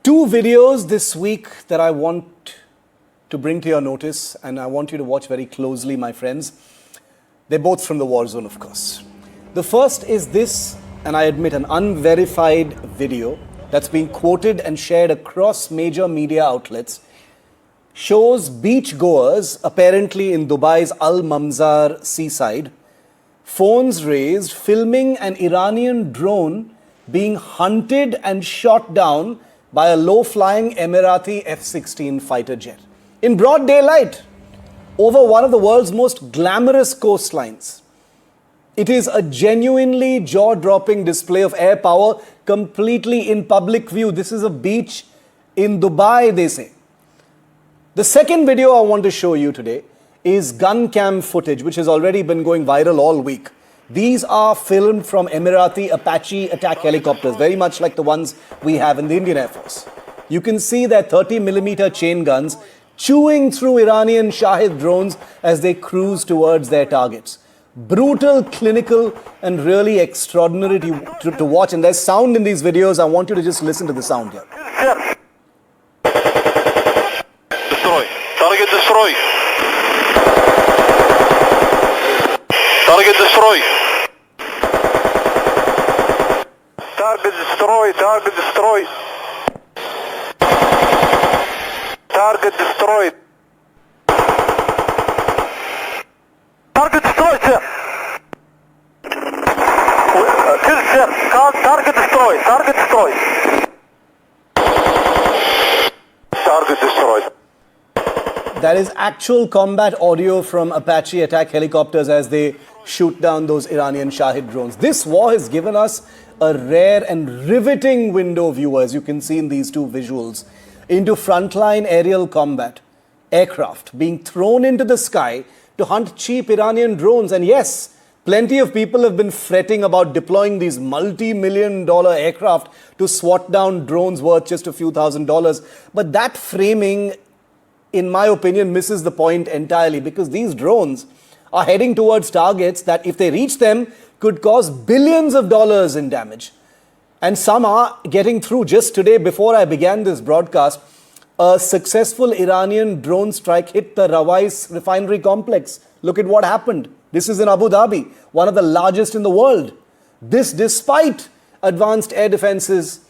Two videos this week that I want to bring to your notice, and I want you to watch very closely, my friends. They're both from the war zone, of course. The first is this, and I admit, an unverified video that's being quoted and shared across major media outlets. Shows beachgoers, apparently in Dubai's Al Mamzar seaside, phones raised, filming an Iranian drone being hunted and shot down by a low-flying Emirati F-16 fighter jet. In broad daylight, over one of the world's most glamorous coastlines. It is a genuinely jaw-dropping display of air power, completely in public view. This is a beach in Dubai, they say. The second video I want to show you today is gun cam footage, which has already been going viral all week. These are filmed from Emirati Apache attack helicopters, very much like the ones we have in the Indian Air Force. You can see their 30mm chain guns chewing through Iranian Shahid drones as they cruise towards their targets. Brutal, clinical, and really extraordinary to watch. And there's sound in these videos. I want you to just listen to the sound here. Destroy. Target destroy. Target destroy. Target destroy. Target destroy. Target destroyed. Target destroyed, sir. Kill, sir. Target destroyed. Target destroyed. Target destroyed. That is actual combat audio from Apache attack helicopters as they shoot down those Iranian Shahid drones. This war has given us a rare and riveting window, viewers, you can see in these two visuals, into frontline aerial combat. Aircraft being thrown into the sky to hunt cheap Iranian drones. And yes, plenty of people have been fretting about deploying these multi-million-dollar aircraft to swat down drones worth just a few $1,000s. But that framing, in my opinion, misses the point entirely, because these drones are heading towards targets that, if they reach them, could cause billions of dollars in damage. And some are getting through. Just today, before I began this broadcast, a successful Iranian drone strike hit the Rawais refinery complex. Look at what happened. This is in Abu Dhabi, one of the largest in the world. This despite advanced air defenses,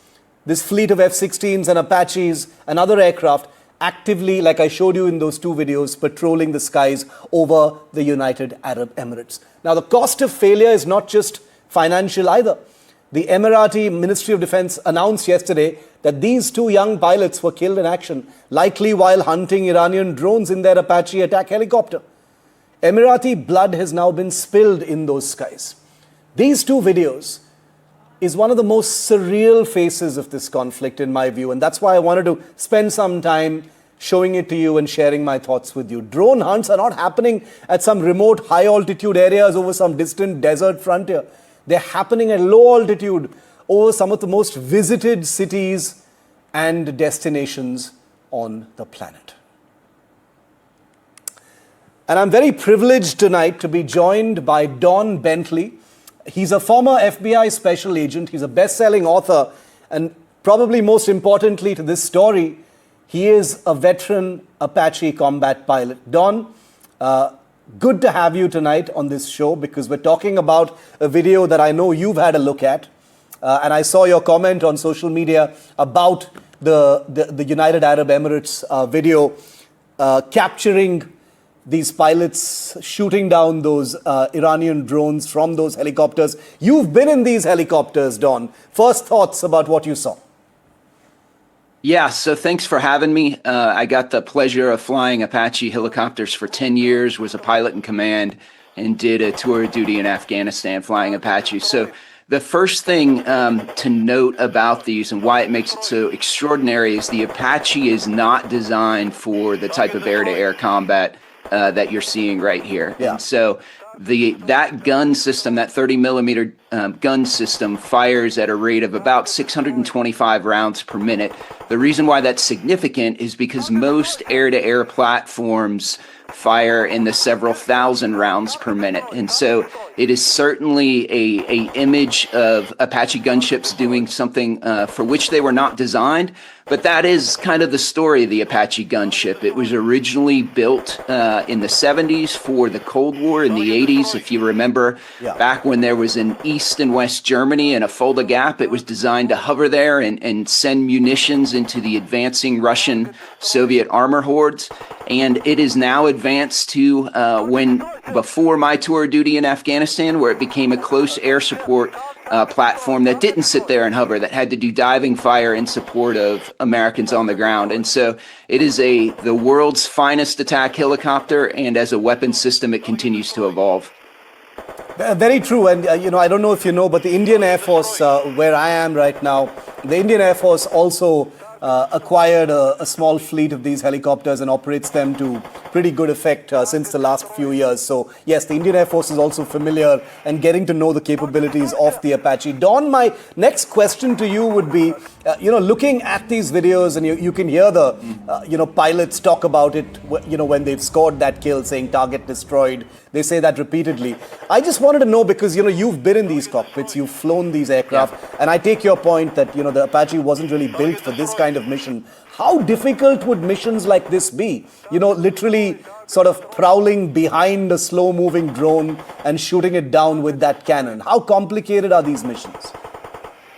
this fleet of F-16s and Apaches and other aircraft actively, like I showed you in those two videos, patrolling the skies over the United Arab Emirates. Now, the cost of failure is not just financial either. The Emirati Ministry of Defense announced yesterday that these two young pilots were killed in action, likely while hunting Iranian drones in their Apache attack helicopter. Emirati blood has now been spilled in those skies. These two videos is one of the most surreal faces of this conflict, in my view, and that's why I wanted to spend some time showing it to you and sharing my thoughts with you. Drone hunts are not happening at some remote high-altitude areas over some distant desert frontier. They're happening at low altitude over some of the most visited cities and destinations on the planet. And I'm very privileged tonight to be joined by Don Bentley. He's a former FBI special agent. He's a best-selling author. And probably most importantly to this story, he is a veteran Apache combat pilot. Don, good to have you tonight on this show, because we're talking about a video that I know you've had a look at. And I saw your comment on social media about the United Arab Emirates video capturing these pilots shooting down those Iranian drones from those helicopters. You've been in these helicopters, Don. First thoughts about what you saw. Yeah, so thanks for having me. I got the pleasure of flying Apache helicopters for 10 years, was a pilot in command, and did a tour of duty in Afghanistan flying Apache. So the first thing to note about these and why it makes it so extraordinary is the Apache is not designed for the type of air-to-air combat that you're seeing right here. Yeah. And so that gun system, that 30 millimeter gun system, fires at a rate of about 625 rounds per minute. The reason why that's significant is because most air-to-air platforms fire in the several thousand rounds per minute. And so it is certainly a image of Apache gunships doing something for which they were not designed. But that is kind of the story of the Apache gunship. It was originally built in the 70s for the Cold War in the 80s. If you remember, back when there was an East and West Germany and a Fulda Gap, it was designed to hover there and send munitions into the advancing Russian Soviet armor hordes. And it is now advanced to before my tour of duty in Afghanistan, where it became a close air support platform that didn't sit there and hover, that had to do diving fire in support of Americans on the ground. And so it is the world's finest attack helicopter, and as a weapon system, it continues to evolve. Very true. And, I don't know if you know, but the Indian Air Force, where I am right now, the Indian Air Force also acquired a small fleet of these helicopters and operates them to pretty good effect since the last few years. So yes, the Indian Air Force is also familiar and getting to know the capabilities of the Apache. Don, my next question to you would be, looking at these videos, and you can hear the, pilots talk about it, when they've scored that kill, saying target destroyed. They say that repeatedly. I just wanted to know, because, you've been in these cockpits, you've flown these aircraft, and I take your point that, the Apache wasn't really built for this kind of mission. How difficult would missions like this be? Literally sort of prowling behind a slow-moving drone and shooting it down with that cannon. How complicated are these missions?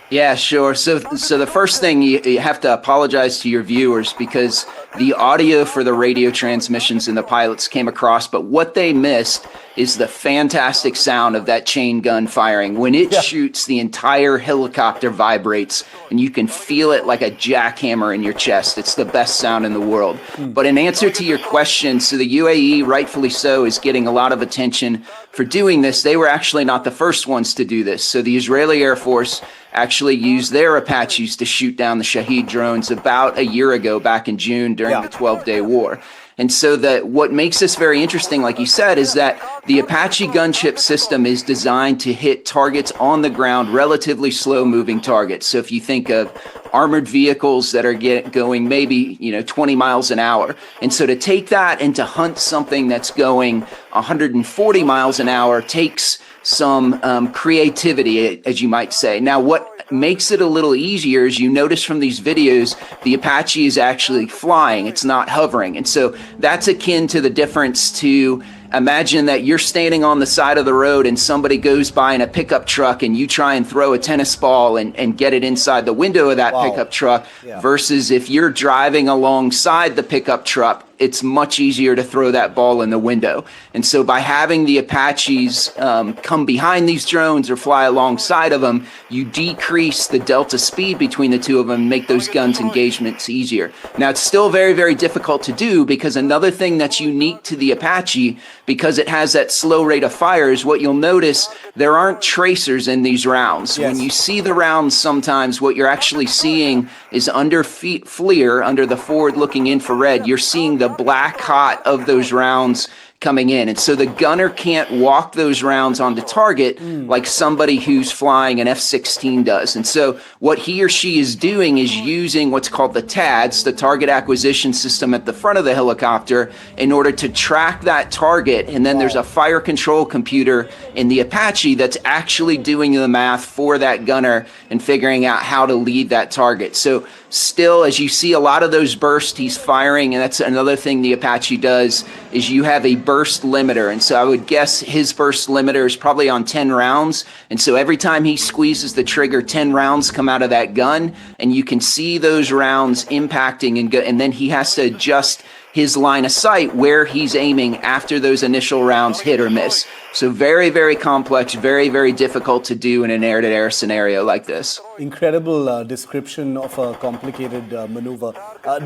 Yeah, sure. So the first thing, you have to apologize to your viewers, because the audio for the radio transmissions and the pilots came across, but what they missed is the fantastic sound of that chain gun firing. When it shoots, the entire helicopter vibrates, and you can feel it like a jackhammer in your chest. It's the best sound in the world. But in answer to your question, so the UAE, rightfully so, is getting a lot of attention for doing this. They were actually not the first ones to do this. So the Israeli Air Force actually used their Apaches to shoot down the Shahed drones about a year ago, back in June, during the 12-day war. And so what makes this very interesting, like you said, is that the Apache gunship system is designed to hit targets on the ground, relatively slow-moving targets. So if you think of armored vehicles that are going maybe 20 miles an hour, and so to take that and to hunt something that's going 140 miles an hour takes some creativity, as you might say. Now, what makes it a little easier is, you notice from these videos, the Apache is actually flying. It's not hovering. And so that's akin to the difference to, imagine that you're standing on the side of the road and somebody goes by in a pickup truck and you try and throw a tennis ball and get it inside the window of that pickup truck, versus if you're driving alongside the pickup truck, it's much easier to throw that ball in the window. And so by having the Apaches come behind these drones or fly alongside of them, you decrease the delta speed between the two of them and make those guns engagements easier. Now, it's still very, very difficult to do, because another thing that's unique to the Apache, because it has that slow rate of fire, is what you'll notice, there aren't tracers in these rounds. When you see the rounds, sometimes what you're actually seeing is under FLIR, under the forward-looking infrared, you're seeing the black hot of those rounds coming in. And so the gunner can't walk those rounds onto target like somebody who's flying an F-16 does. And so what he or she is doing is using what's called the TADS, the target acquisition system, at the front of the helicopter in order to track that target. And then there's a fire control computer in the Apache that's actually doing the math for that gunner and figuring out how to lead that target. So still, as you see a lot of those bursts, he's firing, and that's another thing the Apache does, is you have a burst limiter. And so I would guess his burst limiter is probably on 10 rounds. And so every time he squeezes the trigger, 10 rounds come out of that gun, and you can see those rounds impacting, and then he has to adjust his line of sight where he's aiming after those initial rounds hit or miss. So very, very complex, very, very difficult to do in an air-to-air scenario like this. Incredible description of a complicated maneuver.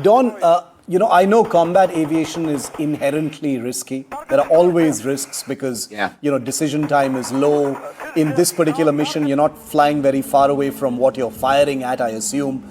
Don, I know combat aviation is inherently risky. There are always risks because, decision time is low. In this particular mission, you're not flying very far away from what you're firing at, I assume.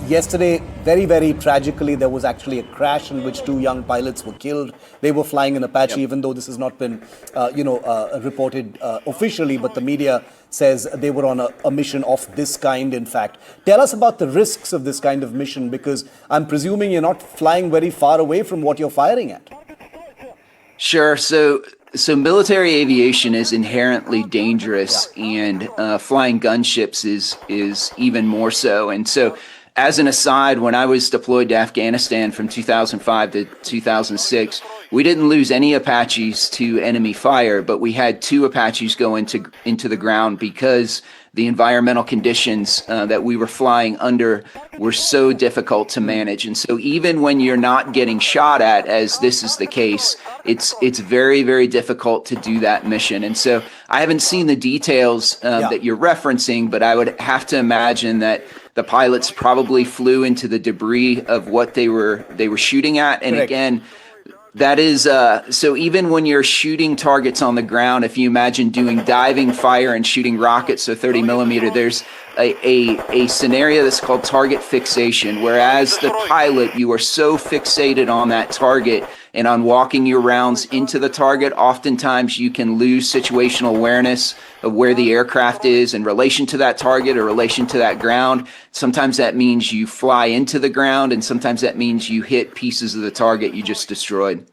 Yesterday, very, very tragically, there was actually a crash in which 2 young pilots were killed. They were flying an Apache, even though this has not been, reported officially, but the media says they were on a mission of this kind, in fact. Tell us about the risks of this kind of mission, because I'm presuming you're not flying very far away from what you're firing at. Sure. So military aviation is inherently dangerous, and flying gunships is even more so. And so, as an aside, when I was deployed to Afghanistan from 2005 to 2006, we didn't lose any Apaches to enemy fire, but we had 2 Apaches go into the ground because the environmental conditions that we were flying under were so difficult to manage. And so even when you're not getting shot at, as this is the case, it's very, very difficult to do that mission. And so I haven't seen the details that you're referencing, but I would have to imagine that the pilots probably flew into the debris of what they were shooting at. And Correct. Again, that is, so even when you're shooting targets on the ground, if you imagine doing diving fire and shooting rockets, so 30 millimeter, there's a scenario that's called target fixation, whereas the pilot, you are so fixated on that target and on walking your rounds into the target, oftentimes you can lose situational awareness of where the aircraft is in relation to that target or relation to that ground. Sometimes that means you fly into the ground, and sometimes that means you hit pieces of the target you just destroyed.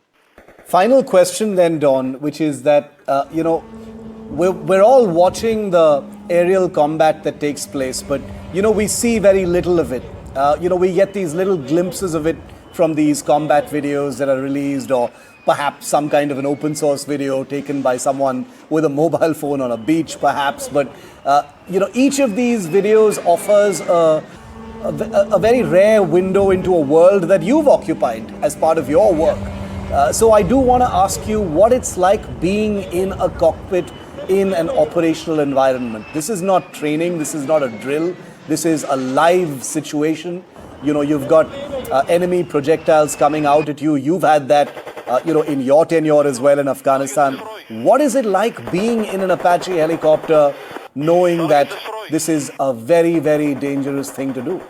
Final question then, Don, which is that, we're all watching the aerial combat that takes place, but, we see very little of it. We get these little glimpses of it from these combat videos that are released, or perhaps some kind of an open source video taken by someone with a mobile phone on a beach, perhaps. But, each of these videos offers a very rare window into a world that you've occupied as part of your work. So I do want to ask you what it's like being in a cockpit in an operational environment. This is not training, this is not a drill, this is a live situation. You've got enemy projectiles coming out at you. You've had that, in your tenure as well in Afghanistan. What is it like being in an Apache helicopter, knowing that this is a very, very dangerous thing to do?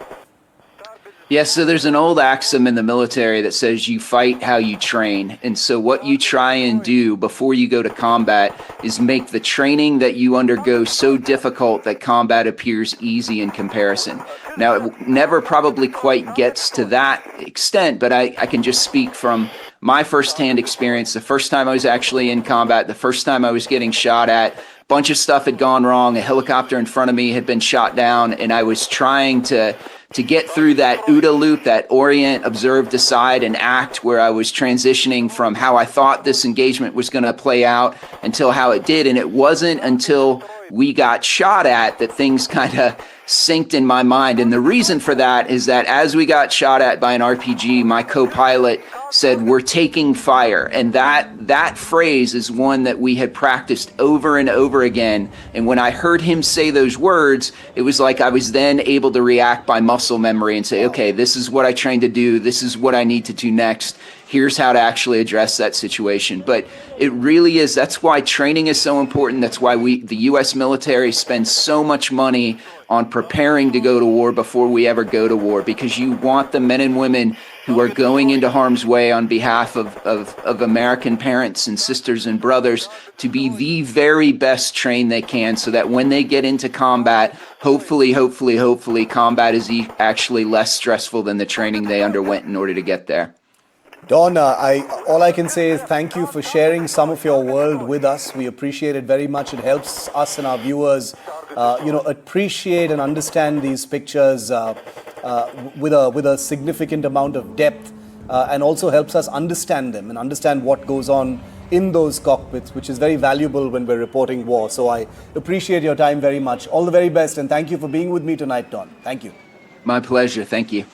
Yes, so there's an old axiom in the military that says you fight how you train. And so what you try and do before you go to combat is make the training that you undergo so difficult that combat appears easy in comparison. Now, it never probably quite gets to that extent, but I can just speak from my firsthand experience. The first time I was actually in combat, the first time I was getting shot at, a bunch of stuff had gone wrong. A helicopter in front of me had been shot down, and I was trying to get through that OODA loop, that orient, observe, decide, and act, where I was transitioning from how I thought this engagement was going to play out until how it did. And it wasn't until we got shot at that things kind of synced in my mind. And the reason for that is that as we got shot at by an RPG, my co-pilot said, "We're taking fire." And that phrase is one that we had practiced over and over again. And when I heard him say those words, it was like I was then able to react by muscle memory and say, okay, this is what I trained to do. This is what I need to do next. Here's how to actually address that situation. But it really is, that's why training is so important. That's why the U.S. military spends so much money on preparing to go to war before we ever go to war, because you want the men and women who are going into harm's way on behalf of American parents and sisters and brothers to be the very best trained they can, so that when they get into combat, hopefully, combat is actually less stressful than the training they underwent in order to get there. Don, all I can say is thank you for sharing some of your world with us. We appreciate it very much. It helps us and our viewers, appreciate and understand these pictures with a significant amount of depth, and also helps us understand them and understand what goes on in those cockpits, which is very valuable when we're reporting war. So I appreciate your time very much. All the very best, and thank you for being with me tonight, Don. Thank you. My pleasure. Thank you.